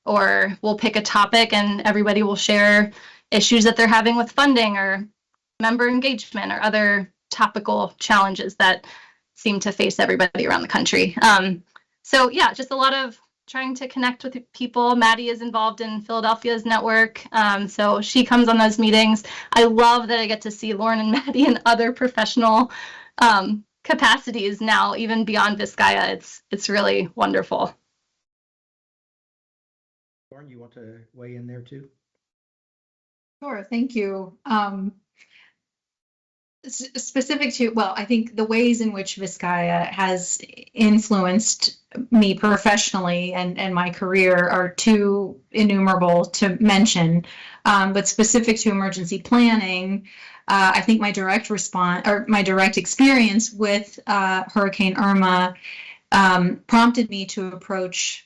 Or we'll pick a topic and everybody will share issues that they're having with funding or member engagement or other topical challenges that seem to face everybody around the country. So yeah, just a lot of trying to connect with people. Maddie is involved in Philadelphia's network, so she comes on those meetings. I love that I get to see Lauren and Maddie in other professional capacities now, even beyond Vizcaya. It's really wonderful. Lauren, you want to weigh in there too? Sure, thank you. Specific to, well, I think the ways in which Vizcaya has influenced me professionally and my career are too innumerable to mention. But specific to emergency planning, I think my direct response or my direct experience with Hurricane Irma prompted me to approach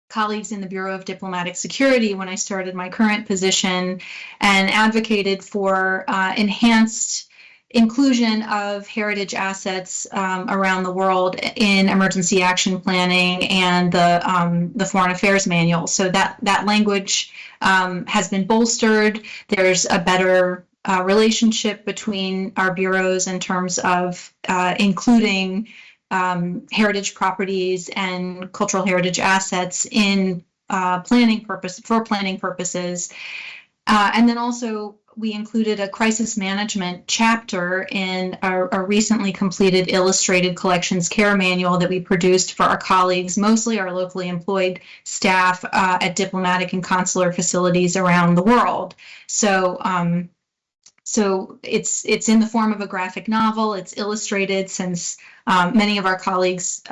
colleagues in the Bureau of Diplomatic Security when I started my current position and advocated for enhanced inclusion of heritage assets around the world in emergency action planning and the Foreign Affairs Manual. So that language has been bolstered. There's a better relationship between our bureaus in terms of including heritage properties and cultural heritage assets in planning purposes. And then also we included a crisis management chapter in a recently completed illustrated collections care manual that we produced for our colleagues, mostly our locally employed staff at diplomatic and consular facilities around the world. So it's in the form of a graphic novel. It's illustrated since many of our colleagues,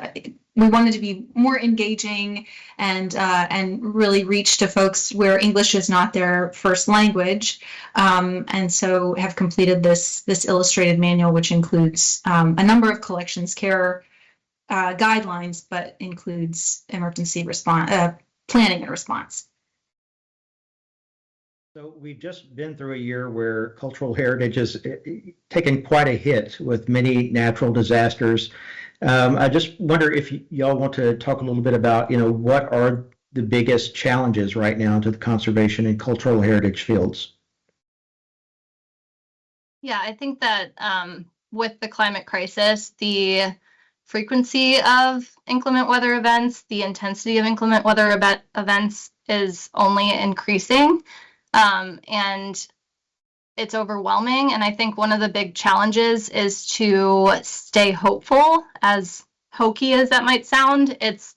we wanted to be more engaging and really reach to folks where English is not their first language, and so have completed this illustrated manual, which includes a number of collections care guidelines, but includes emergency response planning and response. So we've just been through a year where cultural heritage has taken quite a hit with many natural disasters. I just wonder if y'all want to talk a little bit about, what are the biggest challenges right now to the conservation and cultural heritage fields? Yeah, I think that with the climate crisis, the frequency of inclement weather events, the intensity of inclement weather events is only increasing. And it's overwhelming. And I think one of the big challenges is to stay hopeful, as hokey as that might sound. It's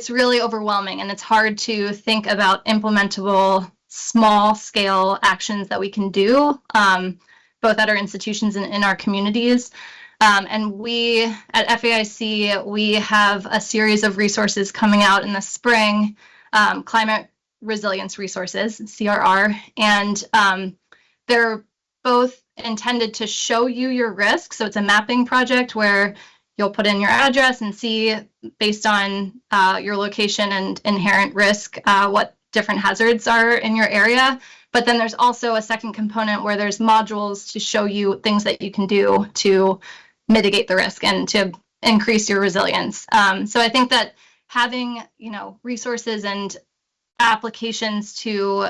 really overwhelming, and it's hard to think about implementable small scale actions that we can do, both at our institutions and in our communities. And we at FAIC, we have a series of resources coming out in the spring, climate resilience resources, CRR, and they're both intended to show you your risk. So it's a mapping project where you'll put in your address and see, based on your location and inherent risk, what different hazards are in your area. But then there's also a second component where there's modules to show you things that you can do to mitigate the risk and to increase your resilience. So I think that having, resources and applications to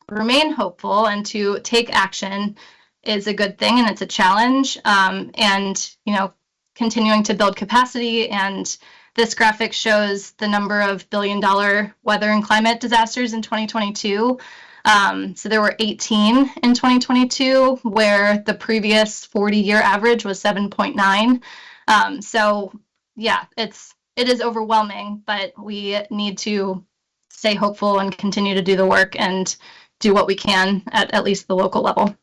remain hopeful and to take action is a good thing, and it's a challenge. And continuing to build capacity. And this graphic shows the number of billion-dollar weather and climate disasters in 2022. So there were 18 in 2022, where the previous 40-year average was 7.9. So yeah, it is overwhelming, but we need to stay hopeful and continue to do the work and do what we can at least the local level.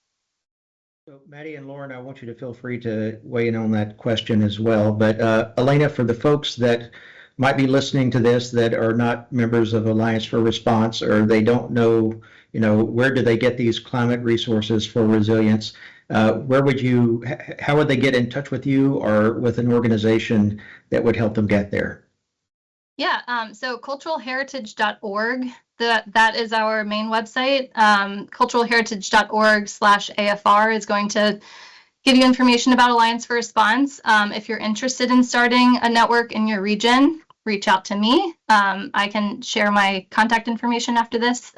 So Maddie and Lauren, I want you to feel free to weigh in on that question as well. But Elena, for the folks that might be listening to this that are not members of Alliance for Response, or they don't know, where do they get these climate resources for resilience? How would they get in touch with you or with an organization that would help them get there? Yeah, so culturalheritage.org, that is our main website. Culturalheritage.org/AFR is going to give you information about Alliance for Response. If you're interested in starting a network in your region, reach out to me. I can share my contact information after this.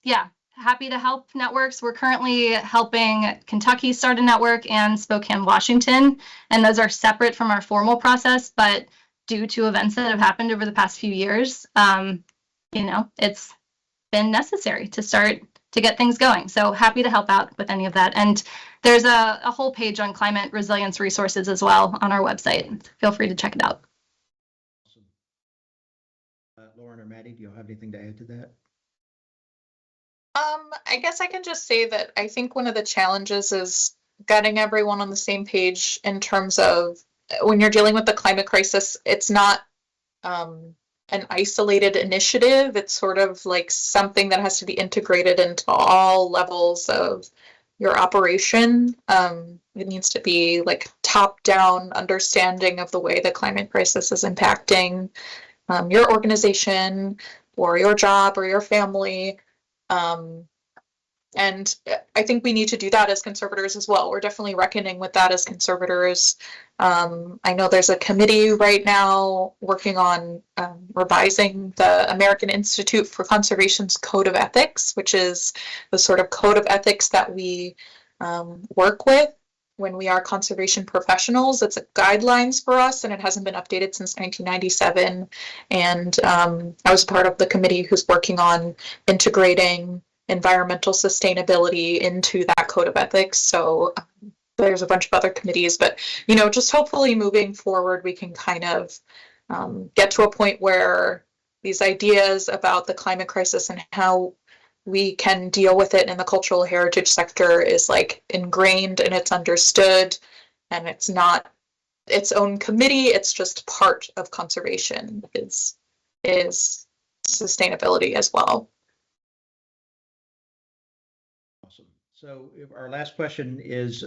Yeah, happy to help networks. We're currently helping Kentucky start a network and Spokane, Washington, and those are separate from our formal process, but due to events that have happened over the past few years, it's been necessary to start to get things going. So happy to help out with any of that. And there's a whole page on climate resilience resources as well on our website. Feel free to check it out. Awesome. Lauren or Maddie, do you have anything to add to that? I guess I can just say that I think one of the challenges is getting everyone on the same page in terms of when you're dealing with the climate crisis, it's not an isolated initiative. It's sort of like something that has to be integrated into all levels of your operation. It needs to be like top-down understanding of the way the climate crisis is impacting your organization or your job or your family. And I think we need to do that as conservators as well. We're definitely reckoning with that as conservators. I know there's a committee right now working on revising the American Institute for Conservation's Code of Ethics, which is the sort of code of ethics that we work with when we are conservation professionals. It's guidelines for us, and it hasn't been updated since 1997. And I was part of the committee who's working on integrating environmental sustainability into that code of ethics. So there's a bunch of other committees, but just hopefully moving forward, we can kind of get to a point where these ideas about the climate crisis and how we can deal with it in the cultural heritage sector is like ingrained and it's understood, and it's not its own committee. It's just part of conservation is sustainability as well. So our last question is,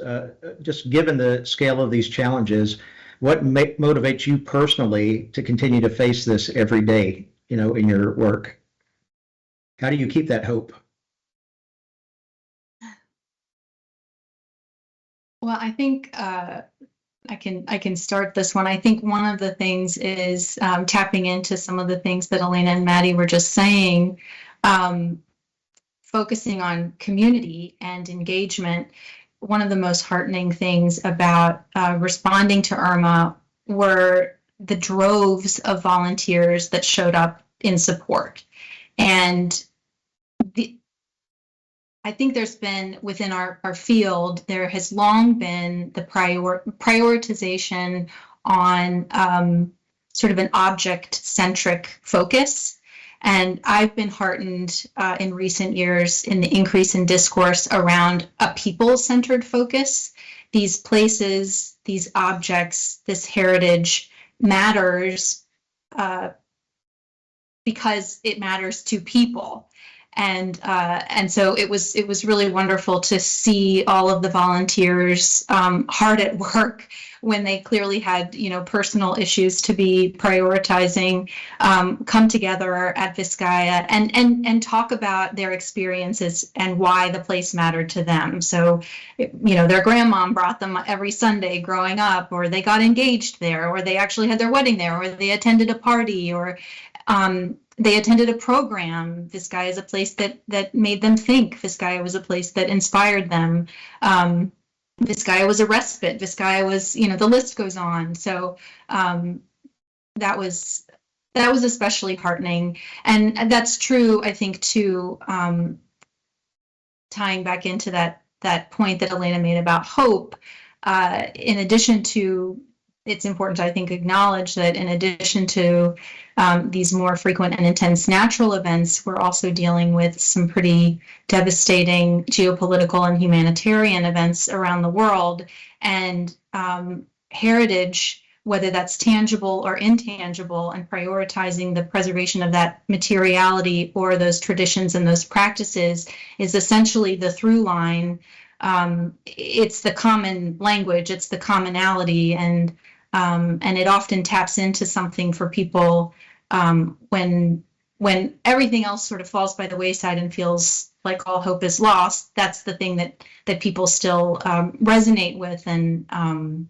just given the scale of these challenges, what motivates you personally to continue to face this every day, in your work? How do you keep that hope? Well, I think I can start this one. I think one of the things is tapping into some of the things that Elena and Maddie were just saying. Focusing on community and engagement. One of the most heartening things about responding to Irma were the droves of volunteers that showed up in support. And I think there's been, within our field, there has long been the prioritization on sort of an object-centric focus. And I've been heartened in recent years in the increase in discourse around a people-centered focus. These places, these objects, this heritage matters because it matters to people. And so it was really wonderful to see all of the volunteers hard at work when they clearly had personal issues to be prioritizing, come together at Vizcaya and talk about their experiences and why the place mattered to them. So their grandmom brought them every Sunday growing up, or they got engaged there, or they actually had their wedding there, or they attended a party, or they attended a program. Vizcaya is a place that made them think. Vizcaya was a place that inspired them. Vizcaya was a respite. Vizcaya was, the list goes on. So that was especially heartening. And that's true, I think, too, tying back into that point that Elena made about hope. In addition to, it's important to, I think, acknowledge that in addition to these more frequent and intense natural events, we're also dealing with some pretty devastating geopolitical and humanitarian events around the world. And heritage, whether that's tangible or intangible, and prioritizing the preservation of that materiality or those traditions and those practices is essentially the through line. It's the common language, it's the commonality, and it often taps into something for people when everything else sort of falls by the wayside and feels like all hope is lost. That's the thing that people still resonate with and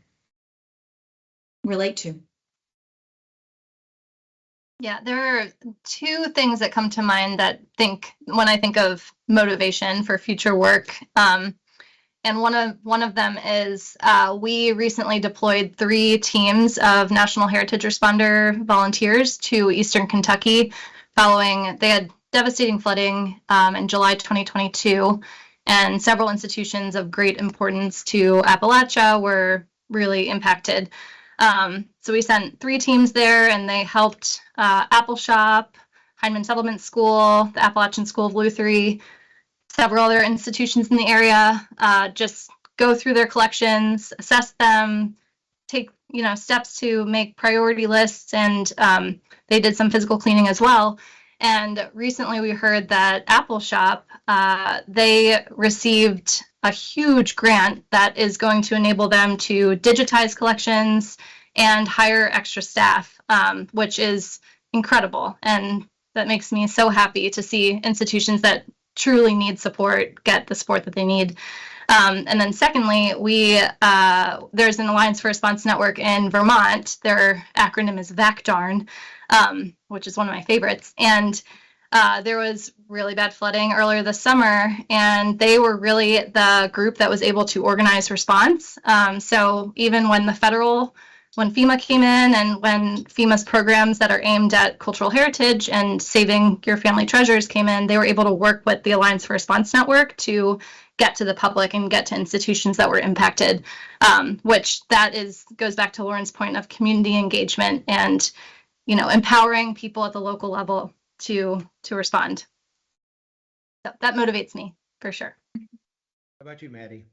relate to. Yeah, there are two things that come to mind that when I think of motivation for future work. And one of them is we recently deployed 3 teams of National Heritage Responder volunteers to Eastern Kentucky following they had devastating flooding in July 2022, and several institutions of great importance to Appalachia were really impacted. So we sent 3 teams there, and they helped Apple Shop, Heinemann Settlement School, the Appalachian School of Luthery, several other institutions in the area, just go through their collections, assess them, take steps to make priority lists, and they did some physical cleaning as well. And recently we heard that Apple Shop, they received a huge grant that is going to enable them to digitize collections and hire extra staff, which is incredible. And that makes me so happy to see institutions that truly need support get the support that they need. And then secondly, there's an Alliance for Response Network in Vermont. Their acronym is VACDARN, which is one of my favorites. And there was really bad flooding earlier this summer, and they were really the group that was able to organize response. So even when FEMA came in, and when FEMA's programs that are aimed at cultural heritage and saving your family treasures came in, they were able to work with the Alliance for Response Network to get to the public and get to institutions that were impacted, which goes back to Lauren's point of community engagement and empowering people at the local level to respond. So that motivates me for sure. How about you, Maddie?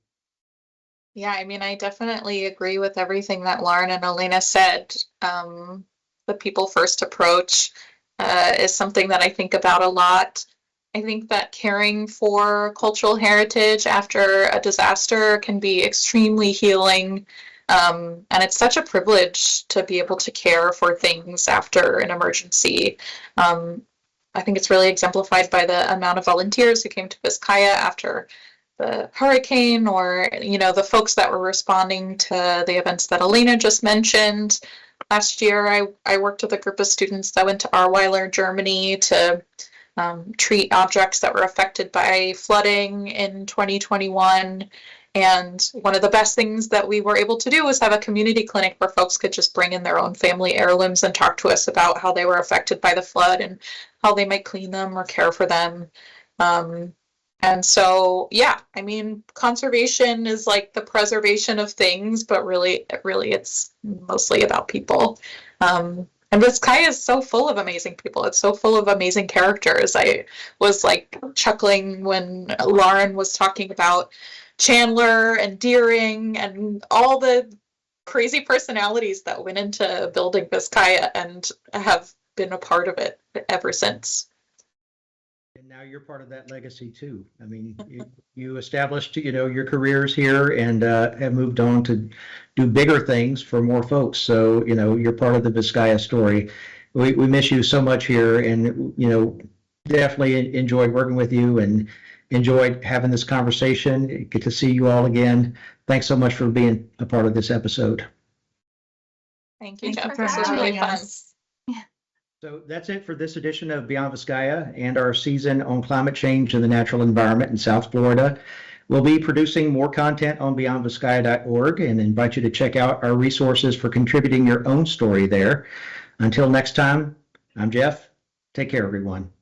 Yeah, I mean, I definitely agree with everything that Lauren and Elena said. The people first approach is something that I think about a lot. I think that caring for cultural heritage after a disaster can be extremely healing. And it's such a privilege to be able to care for things after an emergency. I think it's really exemplified by the amount of volunteers who came to Vizcaya after the hurricane, or the folks that were responding to the events that Elena just mentioned. Last year, I worked with a group of students that went to Ahrweiler, Germany to treat objects that were affected by flooding in 2021. And one of the best things that we were able to do was have a community clinic where folks could just bring in their own family heirlooms and talk to us about how they were affected by the flood and how they might clean them or care for them. And so, yeah, I mean, conservation is like the preservation of things, but really it's mostly about people. And Vizcaya is so full of amazing people. It's so full of amazing characters. I was like chuckling when Lauren was talking about Chandler and Deering and all the crazy personalities that went into building Vizcaya, and have been a part of it ever since. And now you're part of that legacy too. I mean, you established, your careers here and have moved on to do bigger things for more folks. So, you're part of the Vizcaya story. We miss you so much here, and, definitely enjoyed working with you and enjoyed having this conversation. Good to see you all again. Thanks so much for being a part of this episode. Thank you, Thank you Jeff. for This was really having fun. us. So that's it for this edition of Beyond Vizcaya and our season on climate change and the natural environment in South Florida. We'll be producing more content on beyondvizcaya.org and invite you to check out our resources for contributing your own story there. Until next time, I'm Jeff. Take care, everyone.